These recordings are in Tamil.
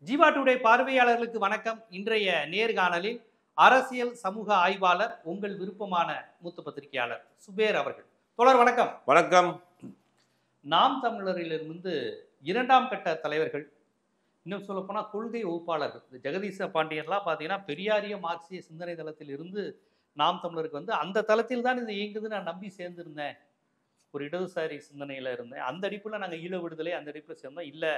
ஜீவா டுடே பார்வையாளர்களுக்கு வணக்கம். இன்றைய நேர்காணலில் அரசியல் சமூக ஆய்வாளர், உங்கள் விருப்பமான மூத்த பத்திரிகையாளர் சுபேர் அவர்கள். தொடர் வணக்கம். வணக்கம். நாம் தமிழரிலிருந்து இரண்டாம் கட்ட தலைவர்கள், இன்னும் சொல்ல போனால் கொள்கை வகுப்பாளர்கள், ஜெகதீச பாண்டியன்லாம் பார்த்தீங்கன்னா பெரியாரிய மார்க்சிய சிந்தனை தளத்தில் இருந்து நாம் தமிழருக்கு வந்து அந்த தளத்தில் தான் இது இயங்குது நான் நம்பி சேர்ந்திருந்தேன். ஒரு இடதுசாரி சிந்தனையில் இருந்தேன். அந்த அடிப்பில் நாங்கள் ஈழ விடுதலை அந்த அடிப்பில் சேர்ந்தோம். இல்லை,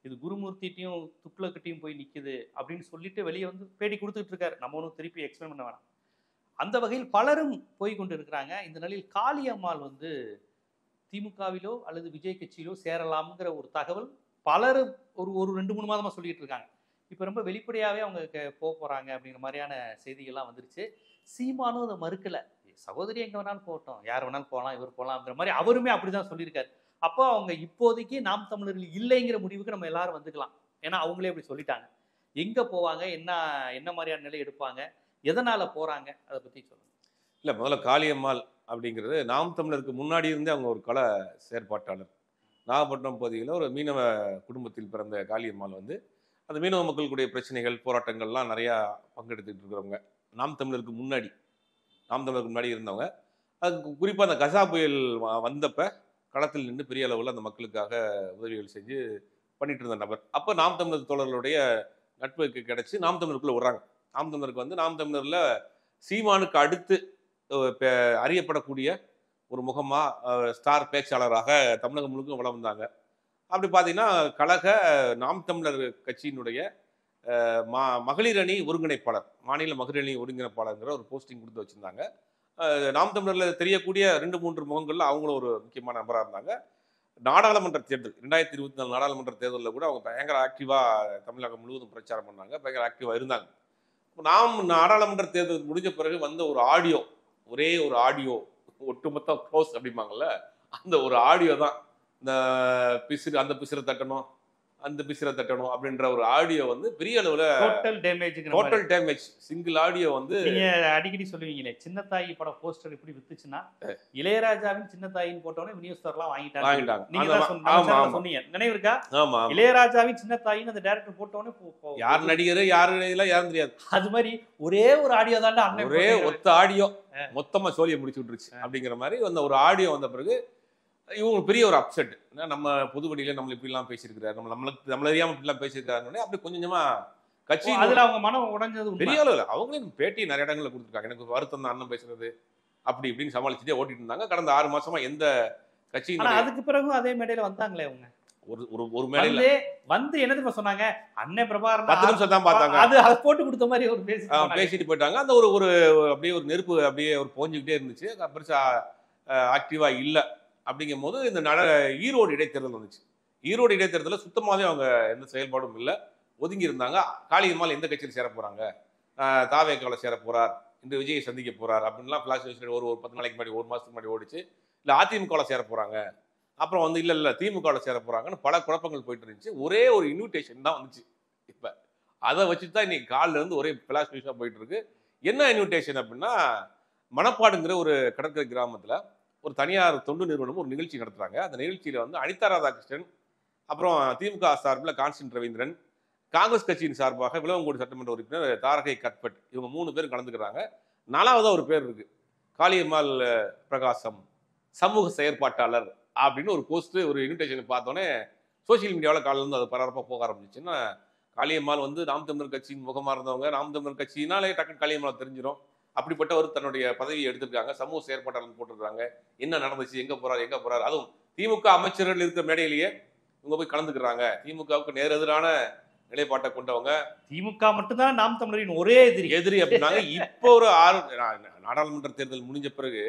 இது குருமூர்த்திட்டையும் துக்ளக்கிட்டையும் போய் நிற்குது அப்படின்னு சொல்லிட்டு வெளியே வந்து பேட்டி கொடுத்துட்டு இருக்காரு. நம்ம ஒன்றும் திருப்பி எக்ஸ்பிளைன் பண்ண வேணாம். அந்த வகையில் பலரும் போய் கொண்டு இருக்கிறாங்க. இந்த நிலையில் காளியம்மாள் வந்து திமுகவிலோ அல்லது விஜய் கட்சியிலோ சேரலாம்ங்கிற ஒரு தகவல் பலரும் ஒரு 2-3 மாதமாக சொல்லிட்டு இருக்காங்க. இப்போ ரொம்ப வெளிப்படையாகவே அவங்க போக போகிறாங்க அப்படிங்கிற மாதிரியான செய்திகள்லாம் வந்துருச்சு. சீமானும் அதை மறுக்கலை. சகோதரி எங்கே வேணாலும் போகட்டும், யார் வேணாலும் போகலாம், இவர் போகலாம்ங்கிற மாதிரி அவருமே அப்படி தான் சொல்லியிருக்காரு. அப்போ அவங்க இப்போதைக்கு நாம் தமிழர்கள் இல்லைங்கிற முடிவுக்கு நம்ம எல்லாரும் வந்துக்கலாம். ஏன்னா அவங்களே அப்படி சொல்லிட்டாங்க. எங்கே போவாங்க, என்ன மாதிரியான நிலை எடுப்பாங்க, எதனால் போகிறாங்க, அதை பற்றி சொல்லுங்கள். இல்லை, முதல்ல காளியம்மாள் அப்படிங்கிறது நாம் தமிழருக்கு முன்னாடி இருந்தே அவங்க ஒரு கள செயற்பாட்டாளர். நாகப்பட்டினம் பகுதியில் ஒரு மீனவ குடும்பத்தில் பிறந்த காளியம்மாள் வந்து அந்த மீனவ மக்களுடைய பிரச்சனைகள் போராட்டங்கள்லாம் நிறையா பங்கெடுத்துட்டு இருக்கிறவங்க. நாம் தமிழருக்கு முன்னாடி இருந்தவங்க. அது குறிப்பாக அந்த கசா புயல் வந்தப்போ களத்தில் நின்று பெரிய அளவில் அந்த மக்களுக்காக உதவிகள் செஞ்சு பண்ணிட்டு இருந்த நபர். அப்போ நாம் தமிழர் தோழர்களுடைய நட்புக்கு கிடைச்சி நாம் தமிழருக்குள்ள விடுறாங்க. நாம் தமிழருக்கு வந்து நாம் தமிழரில் சீமானுக்கு அடுத்து அறியப்படக்கூடிய ஒரு முகமாக ஸ்டார் பேச்சாளராக தமிழகம் முழுக்க வளம் வந்தாங்க. அப்படி பார்த்தீங்கன்னா கழக நாம் தமிழர் கட்சியினுடைய மகளிர் அணி ஒருங்கிணைப்பாளர், மாநில மகளிர் அணி ஒருங்கிணைப்பாளர்ங்கிற ஒரு போஸ்டிங் கொடுத்து வச்சுருந்தாங்க. நாம் தமிழரில் தெரியக்கூடிய 2-3 முகங்களில் அவங்களும் ஒரு முக்கியமான நபராக இருந்தாங்க. நாடாளுமன்ற தேர்தல் 2024 நாடாளுமன்ற தேர்தலில் கூட அவங்க பயங்கர ஆக்டிவாக தமிழகம் முழுவதும் பிரச்சாரம் பண்ணாங்க, பயங்கர ஆக்டிவாக இருந்தாங்க. நாம் நாடாளுமன்ற தேர்தல் முடிஞ்ச பிறகு வந்த ஒரு ஆடியோ, ஒரே ஒரு ஆடியோ, ஒட்டுமொத்த க்ளோஸ் அப்படிம்பாங்கல்ல, அந்த ஒரு ஆடியோ தான் இந்த அந்த பிசிற தட்டணும் அப்படின்ற ஒரு ஆடியோ வந்து பெரிய அளவில் டோட்டல் டேமேஜ். சிங்கிள் ஆடியோ வந்து அடிக்கடி சொல்லுவீங்களே, சின்னத்தாயி படம் போஸ்டர் இப்படி வித்துச்சுன்னா இளையராஜாவின் சின்னத்தாயின்னு போட்டோன்னே விநியோகஸ்தர்லாம் வாங்கிட்டாங்க. சொன்னீங்க, நினைவு இருக்கா? ஆமா, இளையராஜாவின் சின்னத்தாயின்னு அந்த டைரக்டர் போட்டோன்னே யார் நடிகர் யாரும் யாரும் தெரியாது. அது மாதிரி ஒரே ஒரு ஆடியோ தான், ஒரே ஒத்த ஆடியோ மொத்தமா சோழியை முடிச்சு விட்டுருச்சு அப்படிங்கிற மாதிரி அந்த ஒரு ஆடியோ வந்த பிறகு இவங்க பெரிய ஒரு அப்செட். நம்ம பொதுவெளியில நம்ம இப்படிலாம் பேசியிருக்கிறாரு, நம்மள அறியாம இப்படிலாம் பேசியிருக்காருன்னு அப்படி கொஞ்சமா கட்சி அவங்க மனம் உடைஞ்சது பெரிய அளவில். அவங்களே பேட்டி நிறைய இடங்களில் கொடுத்துருக்காங்க. எனக்கு வருத்தம் தான் அண்ணன் பேசுறது அப்படி இப்படின்னு சமாளிச்சுட்டே ஓட்டிட்டு இருந்தாங்க கடந்த 6 மாசமா. எந்த கட்சியும் அதுக்கு பிறகு அதே மேடையில வந்தாங்களே அவங்க ஒரு மேடையில வந்து என்ன தெரியுமா சொன்னாங்க, அண்ணன் பிரபாகரன் 10 நிமிஷம் தான் பார்த்தாங்க, அது போட்டு கொடுத்த மாதிரி ஒரு பேசிட்டு போயிட்டாங்க. அந்த ஒரு அப்படியே ஒரு நெருப்பு அப்படியே ஒரு போஞ்சுக்கிட்டே இருந்துச்சு, பெருசா ஆக்டிவா இல்லை. அப்படிங்கும் போது இந்த ஈரோடு இடைத்தேர்தல் வந்துச்சு. ஈரோடு இடைத்தேர்தலில் சுத்தமாகவே அவங்க எந்த செயல்பாடும் இல்லை, ஒதுங்கி இருந்தாங்க. காளியம்மாள் எந்த கட்சியில் சேர போகிறாங்க, தாவேக்காவில் சேர போகிறார், இன்று விஜயை சந்திக்க போகிறார் அப்படின்லாம் ஃப்ளாஷ் ஒரு 10 நாளைக்கு முன்னாடி, 1 மாதத்துக்கு முன்னாடி ஓடிச்சு. இல்லை அதிமுகவில் சேர போகிறாங்க, அப்புறம் வந்து இல்லை திமுகவில் சேர போகிறாங்கன்னு பல குழப்பங்கள் போயிட்டு இருந்துச்சு. ஒரே ஒரு இன்விடேஷன் தான் வந்துச்சு. இப்போ அதை வச்சு தான் இன்னைக்கு காலில் இருந்து ஒரே ஃப்ளாஷ் நியூஸாக போயிட்டு இருக்கு. என்ன இன்விடேஷன் அப்படின்னா, மணப்பாடுங்கிற ஒரு கடற்கரை கிராமத்தில் ஒரு தனியார் தொண்டு நிறுவனம் ஒரு நிகழ்ச்சி நடத்துறாங்க. அந்த நிகழ்ச்சியில வந்து அனிதா ராதாகிருஷ்ணன், அப்புறம் திமுக சார்பில் கான்ஸ்டன்ட் ரவீந்திரன், காங்கிரஸ் கட்சியின் சார்பாக விளவங்கோடு சட்டமன்ற உறுப்பினர் தாரகை கத்பட், இவங்க 3 பேரும் கலந்துக்கிறாங்க. 4வதா ஒரு பேர் இருக்கு, காளியம்மாள் பிரகாசம், சமூக செயற்பாட்டாளர் அப்படின்னு ஒரு போஸ்ட், ஒரு இன்விடேஷன் பார்த்தோன்னே சோசியல் மீடியாவில் காலையில் இருந்து அது பரபரப்பாக போக ஆரம்பிச்சுன்னா, காளியம்மாள் வந்து நாம் தமிழர் கட்சியின் முகமாக இருந்தவங்க, நாம் தமிழர் கட்சியினாலே டக்குன்னு காளியம்மாள் தெரிஞ்சிடும். அப்படிப்பட்டவர் தன்னுடைய பதவியை எடுத்திருக்காங்க, சமூக செயற்பாட்டாளர் போட்டிருக்காங்க. என்ன நடந்துச்சு, எங்க போறாரு, அதுவும் திமுக அமைச்சர்கள் இருக்கிற மேடையிலேயே இவங்க போய் கலந்துக்கிறாங்க. திமுகவுக்கு நேரெதிரான நிலைப்பாட்டை கொண்டவங்க. திமுக மட்டும்தான் நாம் தமிழரின் ஒரே எதிரி அப்படின்னாங்க. இப்போ ஒரு 6 நாடாளுமன்ற தேர்தல் முடிஞ்ச பிறகு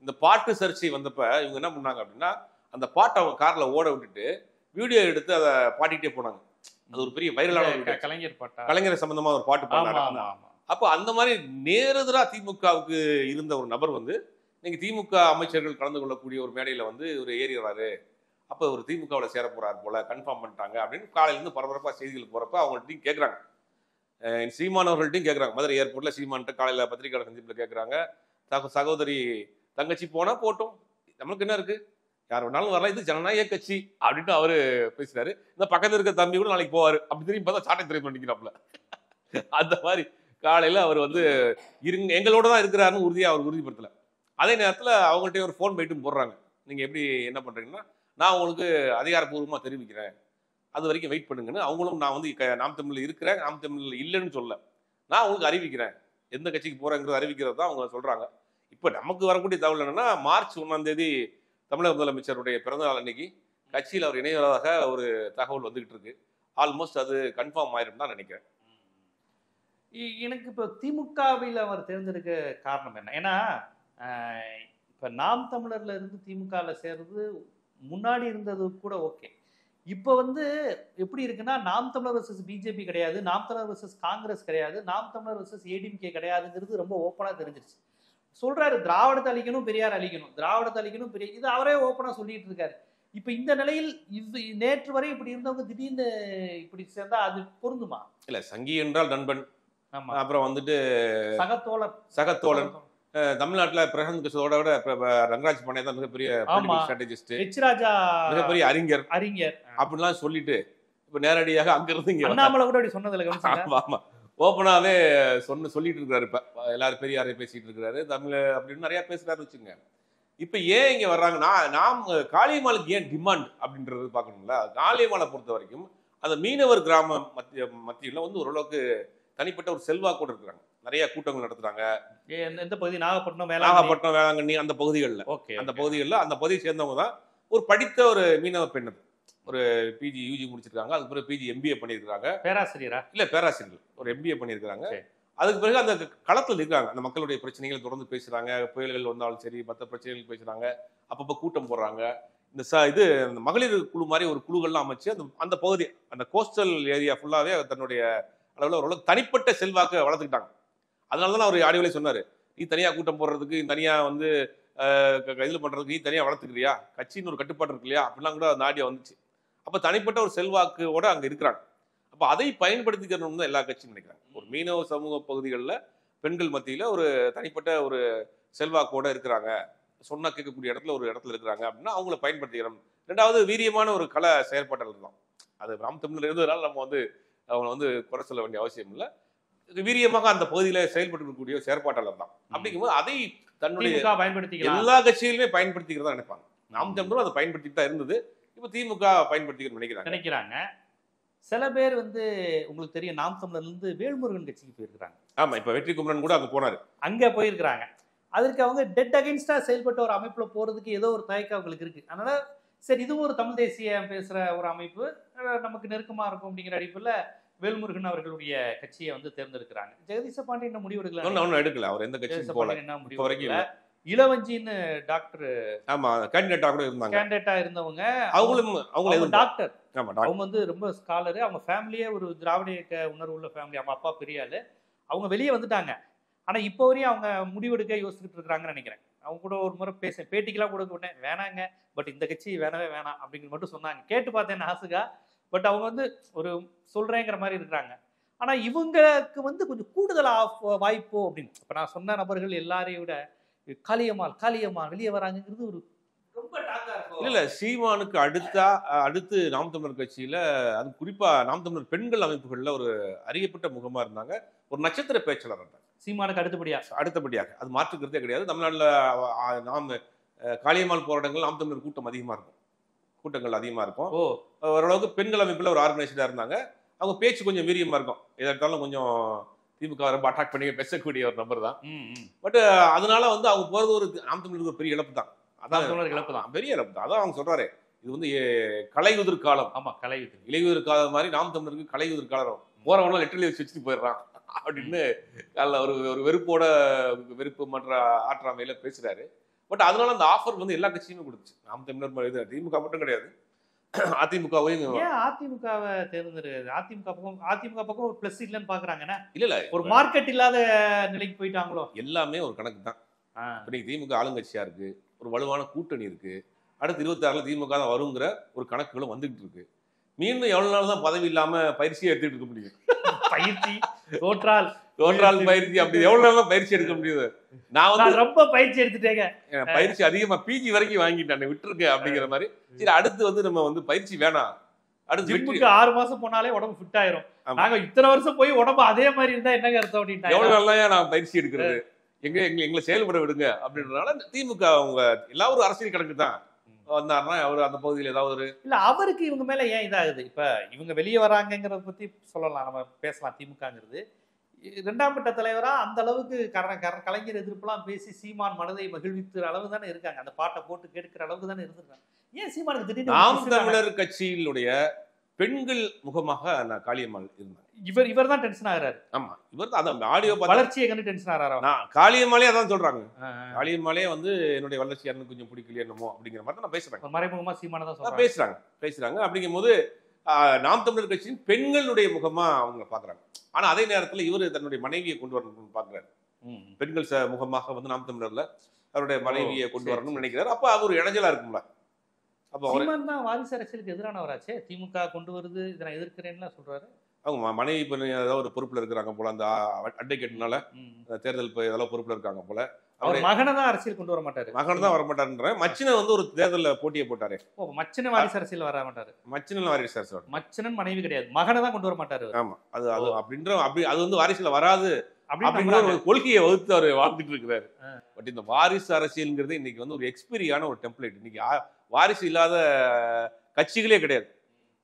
இந்த பாட்டு சர்ச்சை வந்தப்ப இவங்க என்ன பண்ணாங்க அப்படின்னா, அந்த பாட்டை அவங்க கார்ல ஓட விட்டுட்டு வீடியோ எடுத்து அதை பாடிட்டே போனாங்க. அது ஒரு பெரிய வைரலான கலைஞர் சம்பந்தமா ஒரு பாட்டு பாடினாங்க. அப்போ அந்த மாதிரி நேரெதிராக திமுகவுக்கு இருந்த ஒரு நபர் வந்து இன்னைக்கு திமுக அமைச்சர்கள் கலந்து கொள்ளக்கூடிய ஒரு மேடையில் வந்து ஒரு ஏறிடுறாரு, அப்போ ஒரு திமுகவில் சேர போறாரு போல கன்ஃபார்ம் பண்ணிட்டாங்க அப்படின்னு காலையிலேருந்து பரபரப்பாக செய்திகள் போகிறப்ப அவங்கள்ட்டையும் கேட்குறாங்க, சீமான் அவர்கள்ட்டையும் கேட்குறாங்க. மதுரை ஏர்போர்ட்டில் சீமான்ட்டு காலையில் பத்திரிகையாளர் சந்திப்பில் கேட்குறாங்க, சகோதரி தங்கச்சி போனால் போட்டோம், நம்மளுக்கு என்ன இருக்குது, யார் வேணாலும் வரலாம், இது ஜனநாயக கட்சி அப்படின்ட்டு அவரு பேசுறாரு. இந்த பக்கத்துல இருக்க தம்பி கூட நாளைக்கு போவாரு. அப்படி திரும்பி பார்த்தா சாட்டை திரை பண்ணிக்கிறாப்ல. அந்த மாதிரி காலையில அவர் வந்து எங்களோட தான் இருக்கிறாருன்னு உறுதியா அவர் உறுதிப்படுத்தல. அதே நேரத்துல அவங்கள்ட்ட ஒரு ஃபோன் போயிட்டு போடுறாங்க. நீங்க எப்படி என்ன பண்றீங்கன்னா, நான் உங்களுக்கு அதிகாரப்பூர்வமா தெரிவிக்கிறேன். அது வரைக்கும் வெயிட் பண்ணுங்கன்னு. அவங்களும் நான் வந்து நாம் தமிழ்ல இருக்கிறேன், நாம் தமிழ்ல இல்லைன்னு சொல்லல. நான் உங்களுக்கு அறிவிக்கிறேன். எந்த கட்சிக்கு போறேங்கிறத அறிவிக்கிறது தான் அவங்க சொல்றாங்க. இப்ப நமக்கு வரக்கூடிய தகவல் என்னன்னா, மார்ச் 1ஆம் தேதி தமிழக முதலமைச்சருடைய பிறந்த நாள் அன்னைக்கு கட்சியில் அவர் இணைவதாக ஒரு தகவல் வந்துகிட்டு இருக்கு. ஆல்மோஸ்ட் அது கன்ஃபார்ம் ஆயிரும் தான் நினைக்கிறேன். எனக்கு இப்போ திமுகவில் அவர் தேர்ந்தெடுக்க காரணம் என்ன? ஏன்னா இப்போ நாம் தமிழர்ல இருந்து திமுகவில் சேர்றது முன்னாடி இருந்தது கூட ஓகே. இப்போ வந்து எப்படி இருக்குன்னா, நாம் தமிழர் வர்சஸ் பிஜேபி கிடையாது, நாம் தமிழர் வர்சஸ் காங்கிரஸ் கிடையாது, நாம் தமிழர் வர்சஸ் ஏடிஎம்கே கிடையாதுங்கிறது ரொம்ப ஓப்பனா தெரிஞ்சிருச்சு. சொல்றாரு திராவிடத்தை அழிக்கணும், பெரியார் அழிக்கணும், திராவிடத்தை அழிக்கணும், பெரிய இது அவரே ஓப்பனா சொல்லிட்டு இருக்காரு. இப்ப இந்த நிலையில் இது நேற்று வரை இப்படி இருந்தவங்க திடீர்னு இப்படி சேர்ந்தா அது பொருந்துமா? இல்ல, சங்கி என்றால் நண்பன், ஆமா, அப்புறம் வந்துட்டு சகத்தோழன். தமிழ்நாட்டுல பிரசாந்த் கிஷோரோட விட ரங்கராஜ் பாண்டே தான் மிகப்பெரிய ஸ்ட்ராட்டஜிஸ்ட், எச் ராஜா மிகப்பெரிய அறிஞர் அப்படின்லாம் சொல்லிட்டு இப்ப நேரடியாக அங்க இருந்து இங்க அண்ணாமலை கூட அப்படி சொன்னதுல ஆமா ஓப்பனாவே சொல்லிட்டு இருக்காரு. இப்ப எல்லாரும் பெரியாரை பேசிட்டு இருக்காரு, தமிழ் அப்படின்னு நிறைய பேசுறாரு வச்சுங்க. இப்ப ஏன் இங்க வர்றாங்கன்னா, நாம் காளியம்மாளுக்கு ஏன் டிமாண்ட் அப்படின்றது பாக்கணும்ல. காளியம்மாளை பொறுத்த வரைக்கும் அந்த மீனவர் கிராம மத்தியில வந்து ஓரளவுக்கு தனிப்பட்ட ஒரு செல்வாக்கோடு இருக்கிறாங்க. நிறைய கூட்டங்கள் நடத்துறாங்க. எந்த பகுதி? நாகப்பட்டினம், வேளாங்கண்ணி அந்த பகுதிகளில். அந்த பகுதியை சேர்ந்தவங்க தான் ஒரு படித்த ஒரு மீனவ பெண். ஒரு பிஜி யூஜி முடிச்சிருக்காங்க, அதுக்கு பிறகு பிஜி எம்பிஏ பண்ணியிருக்காங்க. பேராசிரியரா? இல்ல, பேராசிரியர், ஒரு எம்பிஏ பண்ணியிருக்காங்க. அதுக்கு பிறகு அந்த களத்தில் இருக்காங்க, அந்த மக்களுடைய பிரச்சனைகளை தொடர்ந்து பேசுறாங்க. புயல்கள் வந்தாலும் சரி, மற்ற பிரச்சனைகள் பேசுறாங்க, அப்பப்போ கூட்டம் போடுறாங்க. இது மகளிர் குழு மாதிரி ஒரு குழுக்கள்லாம் அமைச்சு அந்த பகுதி, அந்த கோஸ்டல் ஏரியா ஃபுல்லாவே தன்னுடைய அளவில் ஓரளவுக்கு தனிப்பட்ட செல்வாக்கு வளர்த்துக்கிட்டாங்க. அதனாலதான் அவர் ஆடியோலே சொன்னாரு, நீ தனியா கூட்டம் போடுறதுக்கு, தனியா வந்து இதுல பண்றதுக்கு நீ தனியா வளர்த்துக்கிறியா, கட்சின்னு ஒரு கட்டுப்பாடு இருக்கு இல்லையா அப்படிலாம் கூட அந்த ஆடியோ வந்துச்சு. அப்ப தனிப்பட்ட ஒரு செல்வாக்கோட அங்க இருக்கிறாங்க. அப்ப அதை பயன்படுத்திக்கணும்னு தான் எல்லா கட்சியும் நினைக்கிறாங்க. ஒரு மீனவ சமூக பகுதிகளில் பெண்கள் மத்தியில ஒரு தனிப்பட்ட ஒரு செல்வாக்கோட இருக்கிறாங்க, சொன்னா கேட்கக்கூடிய ஒரு இடத்துல இருக்கிறாங்க அப்படின்னா அவங்கள பயன்படுத்திக்கிறோம். ரெண்டாவது வீரியமான ஒரு கலை செயற்பாட்டாளர் தான். அது நாம் தமிழர் இருந்ததுனால நம்ம வந்து அவங்க வந்து குறை சொல்ல வேண்டிய அவசியம் இல்லை. வீரியமாக அந்த பகுதியில செயல்பட்டு இருக்கக்கூடிய செயற்பாட்டாளர் தான். அப்படிங்கும்போது அதை தன்னுடைய எல்லா கட்சிகளுமே பயன்படுத்திக்கிறதா நினைப்பாங்க. நாம் தமிழரும் அதை பயன்படுத்திட்டு தான் இருந்தது. இப்ப திமுக பயன்படுத்திக்க நினைக்கிறாங்க. சில பேர் வந்து உங்களுக்கு தெரியும், நாம் தமிழர்ல இருந்து வேல்முருகன் கட்சிக்கு போயிருக்காங்க. ஆமா, இப்ப வெற்றி குமரன் கூட அங்க போனாரு, அங்க போயிருக்கிறாங்க. அதற்கு அவங்க டெட் அகைன்ஸ்டா செயல்பட்ட ஒரு அமைப்புல போறதுக்கு ஏதோ ஒரு தயக்கம் அவங்களுக்கு இருக்கு. அதனால சரி, இதுவும் ஒரு தமிழ் தேசிய பேசுற ஒரு அமைப்பு, நமக்கு நெருக்கமா இருக்கும் அப்படிங்கிற அடிப்புல வேல்முருகன் அவர்களுடைய கட்சியை வந்து தேர்ந்தெடுக்கிறாங்க. ஜெகதீச பாண்டியன் முடிவு எடுக்கல. அவர் எந்த கட்சியும் போல என்ன முடிவு வரைக்கும். இளவஞ்சின்னு டாக்டர், ஆமா, கேண்டிடேட்டா கூட இருந்தாங்க. கேண்டிடேட்டா இருந்தவங்க, அவங்க டாக்டர். அவங்க வந்து ரொம்ப ஸ்காலரு. அவங்க ஃபேமிலியே ஒரு திராவிட இயக்க உணர்வு உள்ள ஃபேமிலி. அவங்க அப்பா பெரிய ஆளு. அவங்க வெளியே வந்துட்டாங்க. ஆனா இப்போ வரையும் அவங்க முடிவெடுக்க யோசிச்சுட்டு இருக்காங்கன்னு நினைக்கிறேன். அவங்க கூட ஒரு முறை பேட்டிக்கெல்லாம் கூட உடனே வேணாங்க, பட் இந்த கட்சி வேணவே வேணாம் அப்படிங்கிற மட்டும் சொன்னாங்க. கேட்டு பார்த்தேன் ஆசுகா, பட் அவங்க வந்து ஒரு சொல்றேங்கிற மாதிரி இருக்கிறாங்க. ஆனா இவங்களுக்கு வந்து கொஞ்சம் கூடுதல் வாய்ப்போ அப்படின்னு. இப்ப நான் சொன்ன நபர்கள் எல்லாரையும் விட காளியம்மாள் வெளியே வராங்கிறது ஒரு ரொம்ப டாக்கா இருக்கும். இல்ல, சீமானுக்கு அடுத்து நாம் தமிழர் கட்சியில, அது குறிப்பா நாம் தமிழர் பெண்கள் அமைப்புகள்ல ஒரு அறியப்பட்ட முகமா இருந்தாங்க, ஒரு நட்சத்திர பேச்சாளர் இருந்தாங்க. சீமானுக்கு அடுத்தபடியாக அது மாற்றுக்கிறதே கிடையாது. தமிழ்நாட்டில் நாம் காளியம்மாள் போராட்டங்கள் நாம் தமிழர் கூட்டங்கள் அதிகமா இருக்கும். ஓரளவுக்கு பெண்கள் அமைப்புல ஒரு ஆர்கனைஸ்டா இருந்தாங்க. அவங்க பேச்சு கொஞ்சம் வீரியமா இருக்கும். எதாட்டாலும் கொஞ்சம் திமுக ரொம்ப அட்டாக் பண்ணி பேசக்கூடிய ஒரு நபர் தான். பட் அதனால வந்து அவங்க போறது ஒரு நாம் தமிழருக்கு ஒரு பெரிய இழப்பு தான். அதான் பெரிய இழப்பு தான். அதான் அவங்க சொல்றாரு, இது வந்து கலையுதிர் காலம். ஆமா, கலையுதிர் இலையுதிர் காலம் மாதிரி நாம் தமிழருக்கு கலையுதிர் காலம். போறவங்க லெட்டர்ல வச்சுட்டு போயிடுறான் அப்படின்னு ஒரு வெறுப்பு மற்ற ஆற்றாமையில பேசுறாரு. பட் அதனால அந்த ஆஃபர் வந்து எல்லா கட்சியுமே கொடுத்துச்சு. நாம் தமிழர் திமுக மட்டும் கிடையாது, அதிமுகவையும். அதிமுகவை தேர்ந்தெடுக்கிறது அதிமுக பக்கம் ஒரு பிளஸ் இல்லைன்னு பாக்குறாங்கன்னா, இல்ல ஒரு மார்க்கெட் இல்லாத நிலைக்கு போயிட்டாங்களோ. எல்லாமே ஒரு கணக்கு தான். இன்னைக்கு திமுக ஆளுங்கட்சியா இருக்கு, ஒரு வலுவான கூட்டணி இருக்கு, அடுத்து 26ல திமுக தான் வருங்கிற ஒரு கணக்குகளும் வந்துகிட்டு இருக்கு. மீண்டும் எவ்வளவு நாள் தான் பதவி இல்லாம பயிற்சியை எடுத்துட்டு இருக்க முடியும்? பயிற்சி தோற்றால் தோன்றால் பயிற்சி அப்படி எவ்வளவு நாள் பயிற்சி எடுக்க முடியுது? நான் வந்து ரொம்ப பயிற்சி எடுத்துட்டேங்க, பயிற்சி அதிகமா பிஜி வரைக்கும் வாங்கிட்டேன், விட்டுருக்கு அப்படிங்கிற மாதிரி. சரி, அடுத்து வந்து நம்ம வந்து பயிற்சி வேணாம், அடுத்து ஜிம்முக்கு 6 மாசம் போனாலே உடம்பு ஃபிட் ஆயிரும். ஆமா. நாங்க இத்தனை வருஷம் போய் உடம்பு அதே மாதிரி இருந்தா என்னங்க அர்த்தம் அப்படின்ட்டாங்க. எவ்வளவு நாளா நான் பயிற்சி எடுக்கிறது, எங்களை செயல்பட விடுங்க அப்படின்றதுனால திமுக அவங்க எல்லா ஒரு அரசியல் கணக்கு தான் வந்தாருன்னா அவர் அந்த பகுதியில் ஏதாவது இல்ல அவருக்கு இவங்க மேல ஏன் இதாகுது? இப்ப இவங்க வெளியே வராங்கிறத பத்தி சொல்லலாம், நம்ம பேசலாம். திமுகங்கிறது 2ஆம் கட்ட தலைவரா அந்த அளவுக்கு கலைஞர் எதிர்ப்புலாம் பேசி சீமான் மனதை மகிழ்விக்கிற அளவு தானே இருக்காங்க. அந்த பாட்டை போட்டு கேட்கிற அளவுக்கு தானே இருந்திருக்காங்க. ஏன் சீமானுக்கு திடீர்னு நாம் தமிழர் கட்சியினுடைய பெண்கள் முகமாக நான் காளியம்மாள் இருந்தேன். இவர் தான் டென்ஷன் ஆகிறாரு. ஆமா, இவர் தான் அந்த ஆடியோ வளர்ச்சியை கண்டு டென்ஷன் ஆகிறாரா? நான் காளியம்மாளே அதான் சொல்றாங்க. காளியம்மாளே வந்து என்னுடைய வளர்ச்சி எனக்கு கொஞ்சம் பிடிக்கல என்னமோ அப்படிங்கிற மாதிரி தான் நான் பேசுறேன். மறைமுகமா சீமான தான் பேசுறாங்க. அப்படிங்கும் போது நாம் தமிழர் கட்சியின் பெண்களுடைய முகமா அவங்க பாக்குறாங்க. ஆனா அதே நேரத்தில் இவர் தன்னுடைய மனைவியை கொண்டு வரணும்னு பாக்குறாரு. பெண்கள் முகமாக வந்து நாம் தமிழர்ல அவருடைய மனைவியை கொண்டு வரணும்னு நினைக்கிறாரு. அப்ப அது ஒரு இடைஞ்சலா இருக்கும்ல. அப்ப சீமான் தான் வாரிசு அரசியலுக்கு எதிரானவராச்சே. திமுக கொண்டு வருது, இதை நான் எதிர்க்கிறேன்னு சொல்றாரு. அவங்க மனைவி ஏதாவது ஒரு பொறுப்புல இருக்கிறாங்க போல, அந்த அட்வொகேட்னால தேர்தல் இதெல்லாம் பொறுப்புல இருக்காங்க போல. அவர் மகனை தான் அரசியல் கொண்டு வர மாட்டாரு. மகன் தான் வர மாட்டாருன்ற மச்சின வந்து ஒரு தேர்தலில் போட்டியை போட்டாரு. மச்சின வாரிசு அரசியல் வர மாட்டாரு. மச்சினன் வாரிசு அரசியல், மச்சினன் மனைவி கிடையாது, மகனை தான் கொண்டு வர மாட்டாரு. ஆமா, அது அப்படின்ற அது வந்து வாரிசுல வராது அப்படின்ற ஒரு கொள்கையை வகுத்து அவர் வாழ்ந்துட்டு இருக்கிறாரு. பட் இந்த வாரிசு அரசியல்ங்கிறது இன்னைக்கு வந்து ஒரு எக்ஸ்பீரியான ஒரு டெம்ப்ளேட். இன்னைக்கு வாரிசு இல்லாத கட்சிகளே கிடையாது.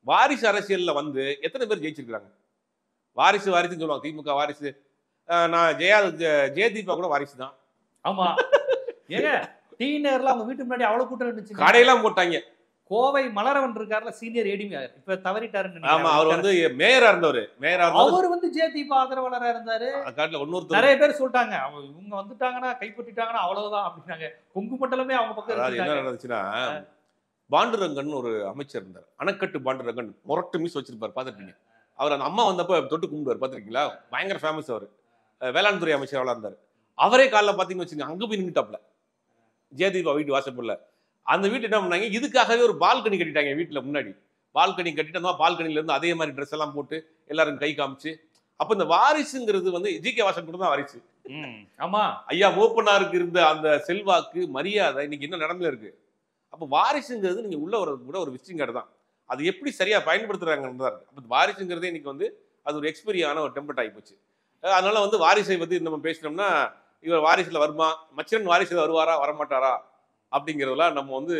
வாரிசு அரசியல்ல வந்து எத்தனை பேர் ஜெயிச்சிருக்காங்க? வாரிசுன்னு சொல்லுவாங்க. திமுக வாரிசு, நான் ஜெயதீபா கூட வாரிசு தான். ஆமா, ஏங்க டீனர்ல அவங்க வீட்டு முன்னாடி அவ்வளவு கூட்டம் இருந்துச்சு, கடையெல்லாம் போட்டாங்க. கோவை மலரவன் இருக்காருல, சீனியர் ஏடிஎம், இப்ப தவறிட்டாருன்னு. ஆமா, அவர் வந்து மேயரா இருந்தவர். அவர் வந்து ஜெயதீபா ஆதரவாளரா இருந்தாரு. நிறைய பேர் சொல்லிட்டாங்க, இவங்க வந்துட்டாங்கன்னா கைப்பற்றிட்டாங்கன்னா அவ்வளவுதான் அப்படின்னாங்க. கொங்கு மண்டலமே அவங்க பக்கம். என்ன நடந்துச்சுன்னா, பாண்டுரங்கன் ஒரு அமைச்சர் இருந்தார், அணைக்கட்டு பாண்டுரங்கன், முரட்டு மீஸ் வச்சிருப்பாரு, பாத்துருப்பீங்க. அவர் அந்த அம்மா வந்தப்ப தொட்டு கும்பிடுவார், பாத்துருக்கீங்களா? பயங்கர ஃபேமஸ். அவர் வேளாண் துறை அமைச்சர் இருந்தார். அவரே காலைல பாத்தீங்கன்னு வச்சுங்க, அங்க போய் நின்றுட்டாப்ல ஜெயதீபா வீட்டு வாசப்படல. அந்த வீட்டு என்ன பண்ணாங்க, இதுக்காகவே ஒரு பால்கனி கட்டிட்டாங்க வீட்டுல முன்னாடி. பால்கனி கட்டிட்டு அந்த பால்கனில இருந்து அதே மாதிரி ட்ரெஸ் எல்லாம் போட்டு எல்லாரும் கை காமிச்சு. அப்ப இந்த வாரிசுங்கிறது வந்து ஜி.கே. வாசன் கூட தான் வாரிசு. ஆமா, ஐயா மூப்பனாருக்கு இருந்த அந்த செல்வாக்கு, மரியாதை இன்னைக்கு என்ன நடந்துல இருக்கு. அப்ப வாரிசுங்கிறது நீங்க உள்ள வர்றது கூட ஒரு விசிட்டிங் கார்டு தான். அது எப்படி சரியா பயன்படுத்துறாங்கன்னு தான் இருக்கு. அப்ப வாரிசுங்கிறதே இன்னைக்கு வந்து அது ஒரு எக்ஸ்பீரியான ஒரு டெம்ப்ளேட் ஆகி போச்சு. அதனால வந்து வாரிசை பத்தி நம்ம பேசினோம்னா, இவர் வாரிசுல வருமா, மச்சன் வாரிசுல வருவாரா வரமாட்டாரா அப்படிங்கிறதெல்லாம் நம்ம வந்து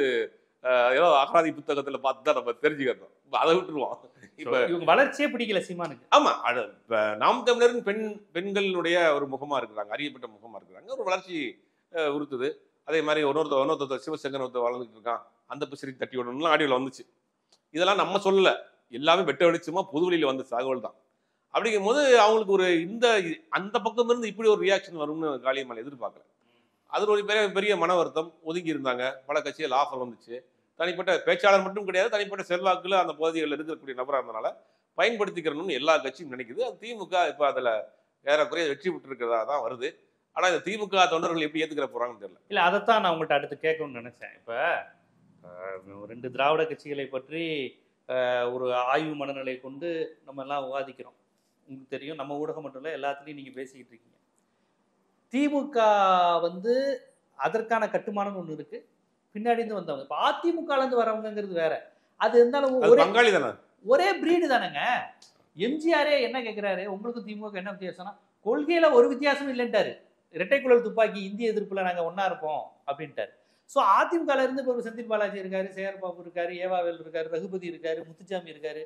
ஏதோ அகராதி புத்தகத்துல பார்த்து தான் நம்ம தெரிஞ்சுக்கிறோம். அதை விட்டுருவோம். இப்ப இவங்க வளர்ச்சியே பிடிக்கல சீமானுக்கு. ஆமா, இப்ப நாம் தமிழரின் பெண்களுடைய ஒரு முகமா இருக்கிறாங்க, அறியப்பட்ட முகமா இருக்கிறாங்க. ஒரு வளர்ச்சி உறுத்துது. அதே மாதிரி இன்னொருத்தர் சிவசங்கர் ஒருத்தர் வளர்ந்துட்டு இருக்கான், அந்த பிசிறி தட்டி விடணும்லாம் ஆடியோல வந்துச்சு. இதெல்லாம் நம்ம சொல்லல, எல்லாமே வெட்ட வெளிச்சமா பொது வெளியில வந்த தகவல் தான். அப்படிங்கும் போது அவங்களுக்கு ஒரு அந்த பக்கம் இருந்து இப்படி ஒரு ரியாக்ஷன் வரும்னு காளியம்மாள் எதிர்பார்க்கல. அது ஒரு பெரிய மன வருத்தம். ஒதுங்கி இருந்தாங்க. பல கட்சிகள் ஆஃபர் வந்துச்சு. தனிப்பட்ட பேச்சாளர் மட்டும் கிடையாது, தனிப்பட்ட செல்வாக்குல அந்த பகுதிகளில் இருக்கக்கூடிய நபராக இருந்தனால பயன்படுத்திக்கிறணும்னு எல்லா கட்சியும் நினைக்குது. அது திமுக இப்போ அதில் ஏறக்குறைய வெற்றி பெற்று இருக்கிறதா தான் வருது. ஆனால் இந்த திமுக தொண்டர்கள் எப்படி ஏற்றுக்கிற போறாங்கன்னு தெரியல. இல்லை, அதைத்தான் நான் உங்கள்கிட்ட அடுத்து கேட்கணும்னு நினைச்சேன். இப்போ 2 திராவிட கட்சிகளை பற்றி ஒரு ஆய்வு மனநிலை கொண்டு நம்ம எல்லாம் விவாதிக்கிறோம். உங்களுக்கு தெரியும், நம்ம ஊடகம் மட்டும் இல்லை, எல்லாத்துலேயும் நீங்கள் பேசிக்கிட்டு இருக்கீங்க. திமுக வந்து அதற்கான கட்டுமானம் ஒன்று இருக்கு, பின்னாடி இருந்து வந்தவங்க. இப்போ அதிமுகலேருந்து வரவங்கிறது வேற. அது இருந்தாலும் பங்காளி தானே, ஒரே பிரீடு தானேங்க. எம்ஜிஆரே என்ன கேட்குறாரு, உங்களுக்கு திமுக என்ன வித்தியாசம்னா, கொள்கையில ஒரு வித்தியாசமும் இல்லைன்ட்டாரு. இரட்டை குழல் துப்பாக்கி, இந்திய எதிர்ப்புல நாங்கள் ஒன்னா இருப்போம் அப்படின்ட்டாரு. ஸோ அதிமுகல இருந்து இப்போ செந்தில் பாலாஜி இருக்காரு, சேகர் பாபு இருக்காரு, ஏவாவேல் இருக்காரு, ரகுபதி இருக்காரு, முத்துச்சாமி இருக்காரு,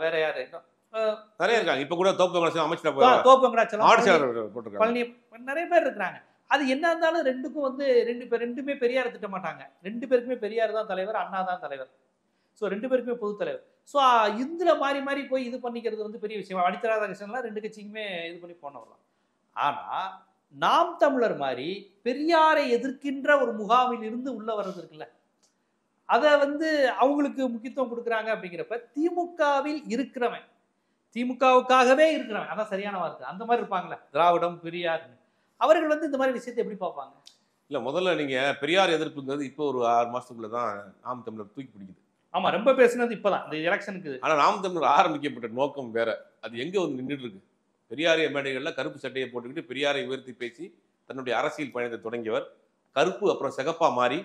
வேற யாரு நிறைய இருக்காங்க. இப்ப கூட அமைச்சர் பழனி, நிறைய பேர் இருக்கிறாங்க. அது என்ன இருந்தாலும் ரெண்டுக்கும் வந்து ரெண்டுமே பெரியார் திட்ட மாட்டாங்க. 2 பேருக்குமே பெரியார் தான் தலைவர், அண்ணா தான் தலைவர். ஸோ 2 பேருக்குமே பொது தலைவர். ஸோ இதுல மாறி போய் இது பண்ணிக்கிறது வந்து பெரிய விஷயம். அடித்தராதாகிருஷ்ணன்லாம் 2 கட்சிக்குமே இது பண்ணி போனவரலாம். ஆனா நாம் தமிழர் மாதிரி பெரியாரை எதிர்க்கின்ற ஒரு முகாமில் இருந்து உள்ள வர்றது இருக்குல்ல, அதை வந்து அவங்களுக்கு முக்கியத்துவம் கொடுக்குறாங்க. அப்படிங்கிறப்ப திமுகவில் இருக்கிறவன், திமுகவுக்காகவே இருக்கிறவன், அதான் சரியான வார்த்தை, அந்த மாதிரி இருப்பாங்களே திராவிடம் பெரியார், அவர்கள் வந்து இந்த மாதிரி விஷயத்தை எப்படி பார்ப்பாங்க? இல்ல, முதல்ல நீங்க பெரியார் எதிர்ப்புங்கிறது இப்போ ஒரு 6 மாசத்துக்குள்ளதான் நாம் தமிழர் தூக்கி பிடிக்குது. ஆமா, ரொம்ப பேசுனது இப்பதான் இந்த எலெக்ஷனுக்கு. ஆனா நாம் தமிழர் ஆரம்பிக்கப்பட்ட நோக்கம் வேற. அது எங்க வந்து நின்றுட்டு இருக்கு? பெரியாரிய மேடைகளில் கருப்பு சட்டையை போட்டுக்கிட்டு பெரியாரை உயர்த்தி பேசி தன்னுடைய அரசியல் பயணத்தை தொடங்கியவர். கருப்பு அப்புறம் சிகப்பா மாறி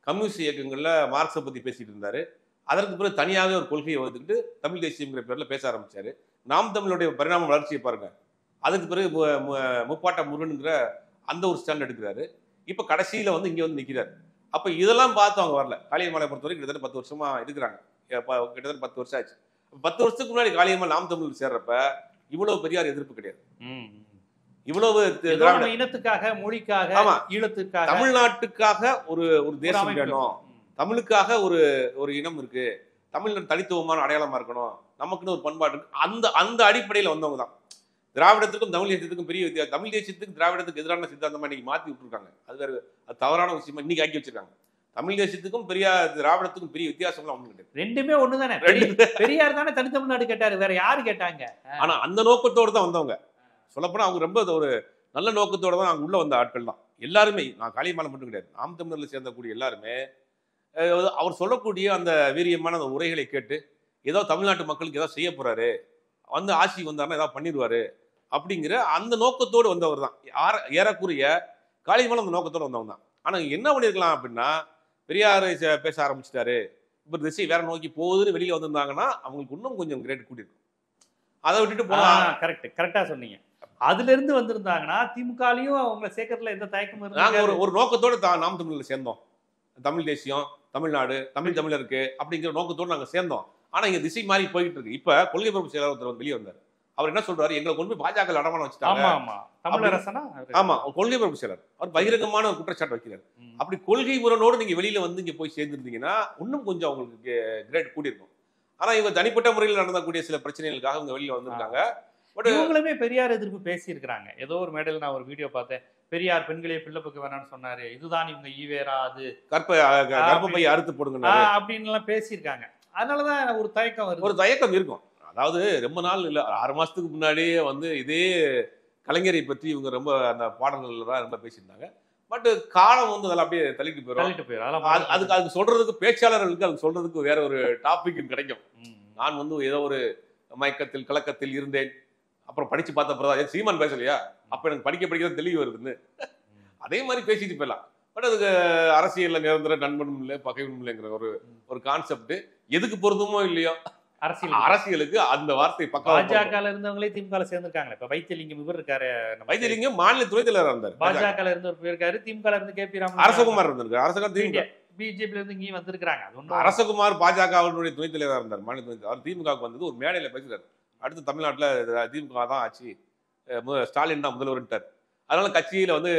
கம்யூனிஸ்ட் இயக்கங்களில் மார்க்ஸை பற்றி பேசிட்டு இருந்தார். அதற்கு பிறகு தனியாகவே ஒரு கொள்கையை வகுத்துக்கிட்டு தமிழ் தேசியங்கிற பேரில் பேச ஆரம்பிச்சாரு. நாம் தமிழுடைய பரிணாம வளர்ச்சியை பாருங்க. அதுக்கு பிறகு முப்பாட்ட முருகனுங்கிற அந்த ஒரு ஸ்டாண்ட் எடுக்கிறாரு. இப்போ கடைசியில் வந்து இங்கே வந்து நிற்கிறார். அப்போ இதெல்லாம் பார்த்து அவங்க வரல. காளியம்மாளை பொறுத்தவரைக்கும் கிட்டத்தட்ட 10 வருஷமா இருக்கிறாங்க. கிட்டத்தட்ட 10 வருஷம் ஆச்சு. 10 வருஷத்துக்கு முன்னாடி காளியம்மாள் நாம் தமிழ் சேர்றப்ப இவ்வளவு பெரியார் எதிர்ப்பு கிடையாது. இவ்வளவு இனத்துக்காக, மொழிக்காக, ஈழத்துக்காக, தமிழ்நாட்டுக்காக ஒரு தேசம் வேணும், தமிழுக்காக ஒரு இனம் இருக்கு, தமிழ் தனித்துவமான அடையாளமா இருக்கணும், நமக்குன்னு ஒரு பண்பாடு இருக்கு, அந்த அடிப்படையில் வந்தவங்க தான். திராவிடத்துக்கும் தமிழ் தேசியத்துக்கும் பெரிய வித்தியாசம். தமிழ் தேசியத்துக்கு திராவிடத்துக்கு எதிரான சித்தாந்தமா இன்னைக்கு மாத்தி விட்டுருக்காங்க. அது தவறான விஷயமா இன்னைக்கு ஆக்கி வச்சிருக்காங்க. தமிழ் தேசியத்துக்கும் திராவிடத்துக்கும் பெரிய வித்தியாசம்லாம் ஒண்ணு கிடையாது. ரெண்டுமே ஒண்ணுதானே. பெரியார் தானே தனித்தமிழ்நாடு கேட்டாரு, வேற யாரு கேட்டாங்க? ஆனா அந்த நோக்கத்தோடு தான் வந்தவங்க. சொல்லப்போனா அவங்க ரொம்ப ஒரு நல்ல நோக்கத்தோட தான் அவங்க உள்ள வந்த ஆட்கள் தான் எல்லாருமே. நான் காளியம்மாள் மட்டும் கிடையாது, நாம் தமிழர்ல சேர்ந்தக்கூடிய எல்லாருமே அவர் சொல்லக்கூடிய அந்த வீரியமான அந்த உரைகளை கேட்டு ஏதோ தமிழ்நாட்டு மக்களுக்கு ஏதோ செய்ய போறாரு, வந்து ஆட்சி வந்தாருன்னா ஏதாவது பண்ணிடுவாரு அப்படிங்கிற அந்த நோக்கத்தோடு வந்தவர் தான். ஏறக்குறைய காளியம்மாள் அந்த நோக்கத்தோடு வந்தவங்க தான். ஆனா என்ன பண்ணிருக்கலாம் அப்படின்னா, பெரியார் பேச ஆரம்பிச்சிட்டாரு, இப்போ திசை வேற நோக்கி போகுதுன்னு வெளியில வந்திருந்தாங்கன்னா அவங்களுக்கு இன்னும் கொஞ்சம் கிரேட் கூட்டிருக்கும். அதை விட்டுட்டு போனா கரெக்டா சொன்னீங்க. அதுல இருந்து வந்திருந்தாங்கன்னா திமுகலையும் அவங்க சேர்க்கறதுல எந்த தயக்கமும் இல்லை. நாங்க ஒரு நோக்கத்தோடு நாம் தமிழ்ல சேர்ந்தோம். தமிழ் தேசியம், தமிழ்நாடு, தமிழருக்கு அப்படிங்கிற நோக்கத்தோடு நாங்க சேர்ந்தோம். ஆனா இங்க திசை மாறி போயிட்டு இருக்கு. இப்ப கொள்கை பரப்பு செயலாளர் ஒருத்தர் வெளியே வந்தார். அவர் என்ன சொல்றாரு, எங்களை கொண்டு போய் பாஜக அடமானம் வச்சுட்டாங்க. ஆமா, கொள்கை பரப்பு செயலர் அவர் பகிரங்கமான ஒரு குற்றச்சாட்டு வைக்கிறார். அப்படி கொள்கை முரணோடு நீங்க வெளியில வந்து இங்க போய் சேர்ந்துருந்தீங்கன்னா இன்னும் கொஞ்சம் அவங்களுக்கு கிரேட் கூட்டியிருக்கும். ஆனா இவங்க தனிப்பட்ட முறையில் நடந்தக்கூடிய சில பிரச்சனைகளுக்காக இவங்க வெளியில வந்திருக்காங்க. இவங்களுமே பெரியார் எதிர்ப்பு பேசியிருக்கிறாங்க. ஏதோ ஒரு மேடையில் நான் ஒரு வீடியோ பார்த்தேன், பெரியார் பெண்களே பிள்ளைப்புக்கு வேணாம்னு சொன்னாரு, இதுதான் இவங்க ஈவேரா, அது கர்ப்பப்பை அறுத்து போடுங்க அப்படின்னு எல்லாம் பேசியிருக்காங்க. அதனாலதான் ஒரு தயக்கம் வருது. ஒரு தயக்கம் இருக்கும். அதாவது ரொம்ப நாள் இல்ல, 6 மாசத்துக்கு முன்னாடியே வந்து இதே கலைஞரை பற்றி இவங்க ரொம்ப அந்த பாடல்கள் தான் ரொம்ப பேசியிருந்தாங்க. பட் காலம் வந்து அதெல்லாம் அப்படியே தள்ளிட்டு போயிடும். அதுக்கு சொல்றதுக்கு பேச்சாளர்களுக்கு அதுக்கு சொல்றதுக்கு வேற ஒரு டாபிக் கிடைக்கும். நான் வந்து ஏதோ ஒரு மயக்கத்தில் கலக்கத்தில் இருந்தேன், அப்புறம் படிச்சு பார்த்த பிறகு சீமான் பேசலையா, அப்ப எனக்கு படிக்க தெளிவு வருதுன்னு அதே மாதிரி பேசிட்டு போயிடலாம். பட் அதுக்கு அரசியல்ல நிரந்தர நண்பனும் இல்லை பகைவனும் இல்லைங்கிற ஒரு கான்செப்ட் எதுக்கு பொருந்துமோ இல்லையோ அரசியலுக்கு அந்த வார்த்தை பாஜக இருந்தவங்களே திமுக சேர்ந்திருக்காங்க. இப்ப வைத்தியலிங்கம் இவர் இருக்காரு, வைத்தியலிங்கம் மாநில துணைத் தலைவராக இருந்தார். பாஜக இருந்து போயிருக்காரு, திமுக இருந்து கேபி ராமன், அரசகுமார் இருந்திருக்காரு, அரசகுமார் பிஜேபி இருந்து இங்கே வந்திருக்காங்க. அரசகுமார் பாஜகவினுடைய துணைத் தலைவராக இருந்தார், மாநில துணைத் தலைவர். திமுக வந்தது ஒரு மேடையில பேசுறாரு, அடுத்து தமிழ்நாட்டில் திமுக தான் ஆச்சு, ஸ்டாலின் தான் முதல்வர்ட்டார், அதனால கட்சியில வந்து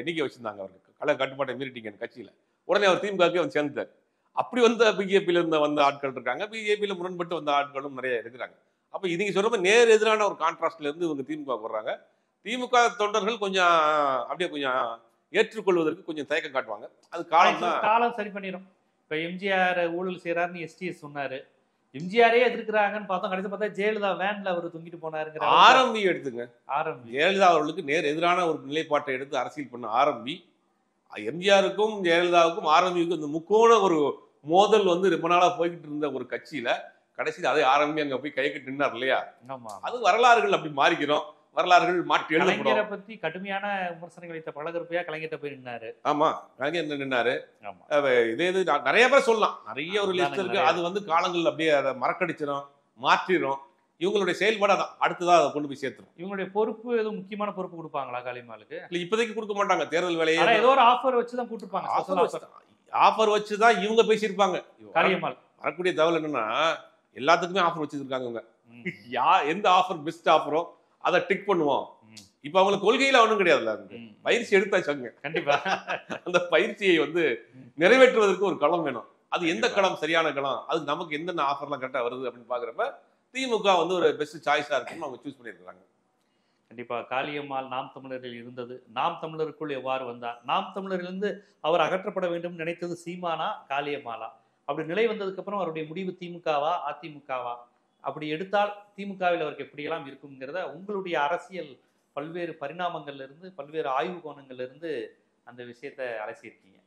நீக்கி வச்சிருந்தாங்க, அவருக்கு கல கட்டுப்பாட்டை மீறிட்டீங்க கட்சியில. உடனே அவர் திமுகவே வந்து சேர்ந்தார். அப்படி வந்த பிஜேபியில இருந்து வந்த ஆட்கள் இருக்காங்க, பிஜேபியில முரண்பட்டு வந்த ஆட்களும் நிறைய இருக்கிறாங்க. அப்ப நீங்க சொல்ற நேர் எதிரான ஒரு கான்ட்ராஸ்ட்ல இருந்து இவங்க திமுக வர்றாங்க. திமுக தொண்டர்கள் கொஞ்சம் அப்படியே கொஞ்சம் ஏற்றுக்கொள்வதற்கு கொஞ்சம் தயக்கம் காட்டுவாங்க. அது காலம் சரி பண்ணிடும். இப்ப எம்ஜிஆர் ஊழல் செய்யறாருன்னு எஸ்டிஎஸ் சொன்னாரு, எம்ஜிஆரே எதிர்க்கிறாங்கன்னு பார்த்தோம், கடைசி பார்த்தா ஜெயலலிதா வேன்ல அவர் தொங்கிட்டு போனாருங்கிற ஆரம்பி எடுத்துங்க. ஜெயலலிதா அவர்களுக்கு நேர் எதிரான ஒரு நிலைப்பாட்டை எடுத்து அரசியல் பண்ண ஆரம்பி, எம்ஜிஆருக்கும் ஜெயலலிதாவுக்கும் ஆரம்பிக்கும் இந்த முக்கோண ஒரு மோதல் வந்து ரொம்ப நாளா போய்கிட்டு இருந்த ஒரு கட்சியில கடைசியில் அதே ஆரம்பி அங்க போய் கை கட்டி நின்னார் இல்லையா. அது வரலாறுகள் அப்படி மாறிக்கிறோம், வரலாறுகள் மாற்றி கலைஞரை பத்தி கடுமையான விமர்சனங்கள் வைத்த பழகருப்பையா கலைஞர்கிட்ட போய் நின்னாரு. ஆமா, கலைஞர் நின்னாரு. இதே இது நிறைய பேர் சொல்லலாம், நிறைய ஒரு லிஸ்ட் இருக்கு. அது வந்து காலங்கள் அப்படியே அதை மறக்கடிச்சிடும், மாற்றிடும். இவங்களுடைய செயல்பாடு அதை அடுத்ததான் அதை கொண்டு போய் சேர்த்துரும். இவங்களுடைய பொறுப்பு எதுவும் முக்கியமான பொறுப்பு கொடுப்பாங்களா காளியம்மாளுக்கு? இல்ல, இப்போதைக்கு கொடுக்க மாட்டாங்க, தேர்தல் வேலையை ஏதோ ஒரு ஆஃபர் வச்சுதான் கூட்டிருப்பாங்க. ஆஃபர் வச்சுதான் இவங்க பேசியிருப்பாங்க. காளியம்மாள் வரக்கூடிய தகவல் என்னன்னா, எல்லாத்துக்குமே ஆஃபர் வச்சிருக்காங்க இவங்க. எந்த ஆஃபர் பெஸ்ட் ஆஃபரோ அதை டிக் பண்ணுவோம். இப்ப அவங்களுக்கு கொள்கையில ஒண்ணும் கிடையாதுல்ல, பயிற்சி எடுத்தாச்சாங்க. கண்டிப்பா அந்த பயிற்சியை வந்து நிறைவேற்றுவதற்கு ஒரு களம் வேணும். அது எந்த களம் சரியான களம், அது நமக்கு எந்தெந்த ஆஃபர்லாம் கரெக்டா வருது அப்படின்னு பாக்குறப்ப திமுக வந்து ஒரு பெஸ்ட் சாய்ஸா இருக்குன்னு அவங்க சூஸ் பண்ணியிருக்காங்க. கண்டிப்பா காளியம்மாள் நாம் தமிழரில் இருந்தது, நாம் தமிழருக்குள் எவ்வாறு வந்தார், நாம் தமிழரிலிருந்து அவர் அகற்றப்பட வேண்டும் நினைத்தது சீமானா காளியம்மாளா, அப்படி நிலை வந்ததுக்கு அப்புறம் அவருடைய முடிவு திமுகவா அதிமுகவா, அப்படி எடுத்தால் திமுகவில் அவருக்கு எப்படியெல்லாம் இருக்குங்கிறத உங்களுடைய அரசியல் பல்வேறு பரிணாமங்கள்ல இருந்து பல்வேறு ஆய்வு கோணங்கள்ல இருந்து அந்த விஷயத்தை அலசியிருக்கீங்க.